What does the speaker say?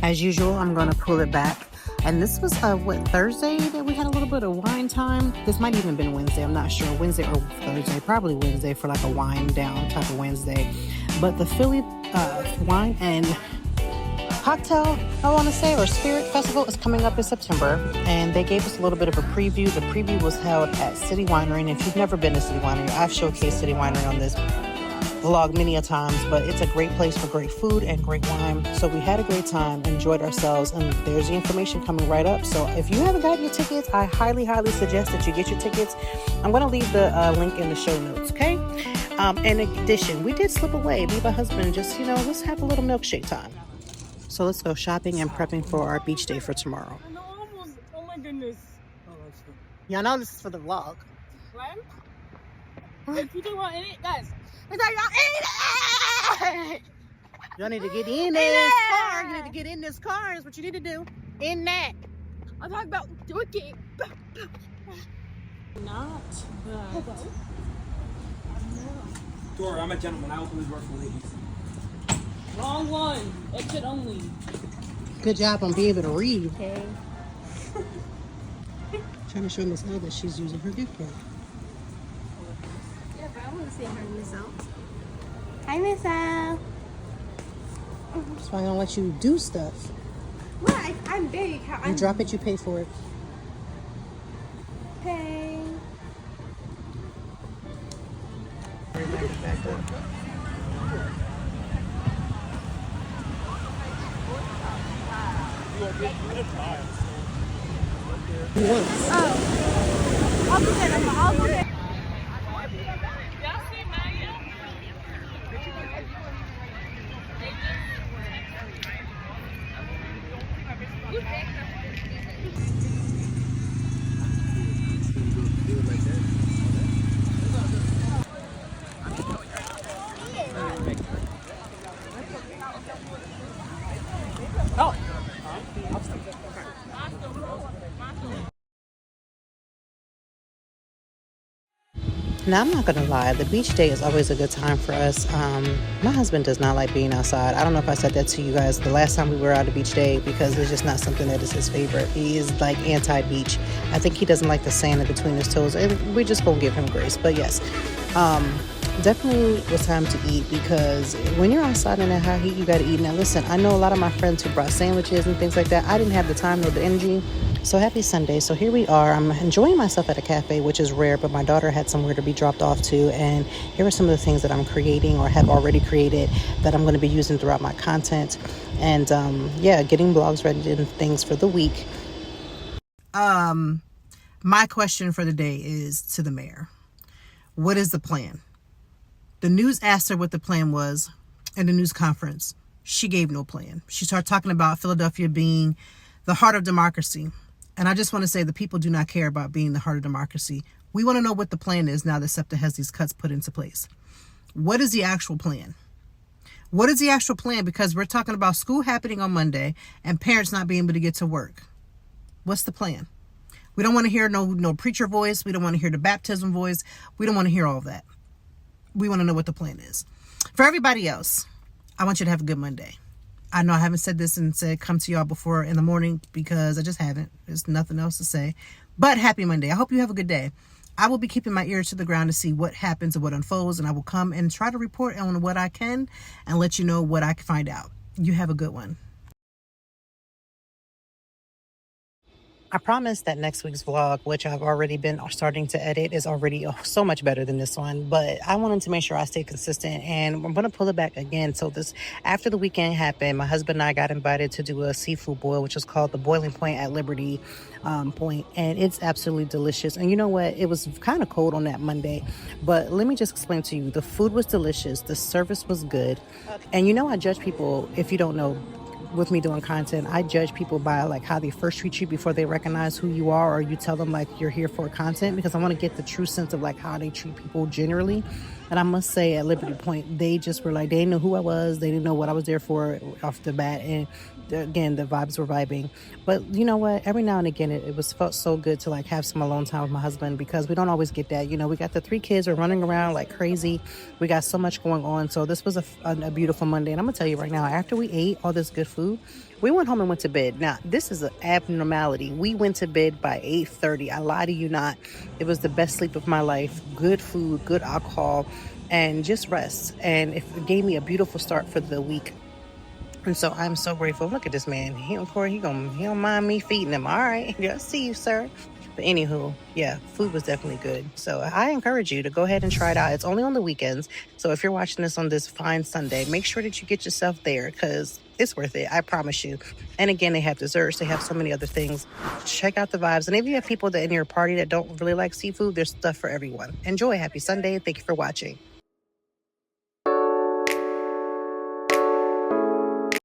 As usual, I'm going to pull it back. And this was, what, Thursday that we had a little bit of wine time? This might even have been Wednesday. I'm not sure. Wednesday or Thursday. Probably Wednesday for like a wine down type of Wednesday. But the Philly wine and cocktail, I want to say, or spirit festival is coming up in September. And they gave us a little bit of a preview. The preview was held at City Winery. And if you've never been to City Winery, I've showcased City Winery on this vlog many a times, but it's a great place for great food and great wine. So we had a great time, enjoyed ourselves, and there's the information coming right up. So if you haven't gotten your tickets, I highly suggest that you get your tickets. I'm going to leave the link in the show notes, okay? In addition, we did slip away, me and my husband, just, let's have a little milkshake time. So let's go shopping and prepping for our beach day for tomorrow. Oh my goodness. Y'all know this is for the vlog. When? If you don't want it, guys. Y'all need to get in this car. You need to get in this car is what you need to do. In that. I'm talking about doing it. Not that. Tori, I'm a gentleman. I open this work for ladies. Wrong one. Exit only. Good job on being able to read. Okay. Trying to show Miss L that she's using her gift card. Yeah, but I want to say hi, Miss L. Hi, Miss Al. That's why I don't let you do stuff. Well, I'm big. You drop it, you pay for it. Pay. Oh. I'll do that. I'll do that. Now, I'm not going to lie. The beach day is always a good time for us. My husband does not like being outside. I don't know if I said that to you guys the last time we were out of beach day because it's just not something that is his favorite. He is like anti-beach. I think he doesn't like the sand in between his toes, and we're just going to give him grace. But yes, definitely was time to eat because when you're outside in that hot heat, you got to eat. Now, listen, I know a lot of my friends who brought sandwiches and things like that. I didn't have the time nor the energy. So happy Sunday. So here we are. I'm enjoying myself at a cafe, which is rare, but my daughter had somewhere to be dropped off to. And here are some of the things that I'm creating or have already created that I'm going to be using throughout my content. And getting blogs ready and things for the week. My question for the day is to the mayor. What is the plan? The news asked her what the plan was in the news conference. She gave no plan. She started talking about Philadelphia being the heart of democracy. And I just want to say the people do not care about being the heart of democracy. We want to know what the plan is now that SEPTA has these cuts put into place. What is the actual plan? What is the actual plan? Because we're talking about school happening on Monday and parents not being able to get to work. What's the plan? We don't want to hear no preacher voice. We don't want to hear the baptism voice. We don't want to hear all of that. We want to know what the plan is. For everybody else, I want you to have a good Monday. I know I haven't said this and said come to y'all before in the morning because I just haven't. There's nothing else to say. But happy Monday. I hope you have a good day. I will be keeping my ears to the ground to see what happens and what unfolds. And I will come and try to report on what I can and let you know what I can find out. You have a good one. I promise that next week's vlog, which I've already been starting to edit, is already so much better than this one. But I wanted to make sure I stay consistent, and I'm going to pull it back again. So after the weekend happened, my husband and I got invited to do a seafood boil, which is called the Boiling Point at Liberty Point, and it's absolutely delicious. And you know what? It was kind of cold on that Monday, but let me just explain to you. The food was delicious. The service was good. And I judge people, if you don't know, with me doing content, I judge people by like how they first treat you before they recognize who you are, or you tell them like you're here for content, because I want to get the true sense of like how they treat people generally. And I must say at Liberty Point, they just were like, they didn't know who I was. They didn't know what I was there for off the bat. And again, the vibes were vibing. But you know what? Every now and again, it felt so good to like have some alone time with my husband, because we don't always get that. We got the 3 kids are running around like crazy. We got so much going on. So this was a beautiful Monday. And I'm going to tell you right now, after we ate all this good food, food. We went home and went to bed. Now, this is an abnormality. We went to bed by 8:30. I lie to you not. It was the best sleep of my life. Good food, good alcohol, and just rest. And it gave me a beautiful start for the week. And so I'm so grateful. Look at this man. He don't mind me feeding him. All right. Yeah, see you, sir. But anywho, yeah, food was definitely good. So I encourage you to go ahead and try it out. It's only on the weekends. So if you're watching this on this fine Sunday, make sure that you get yourself there because it's worth it. I promise you. And again, they have desserts. They have so many other things. Check out the vibes. And if you have people that in your party that don't really like seafood, there's stuff for everyone. Enjoy. Happy Sunday. Thank you for watching.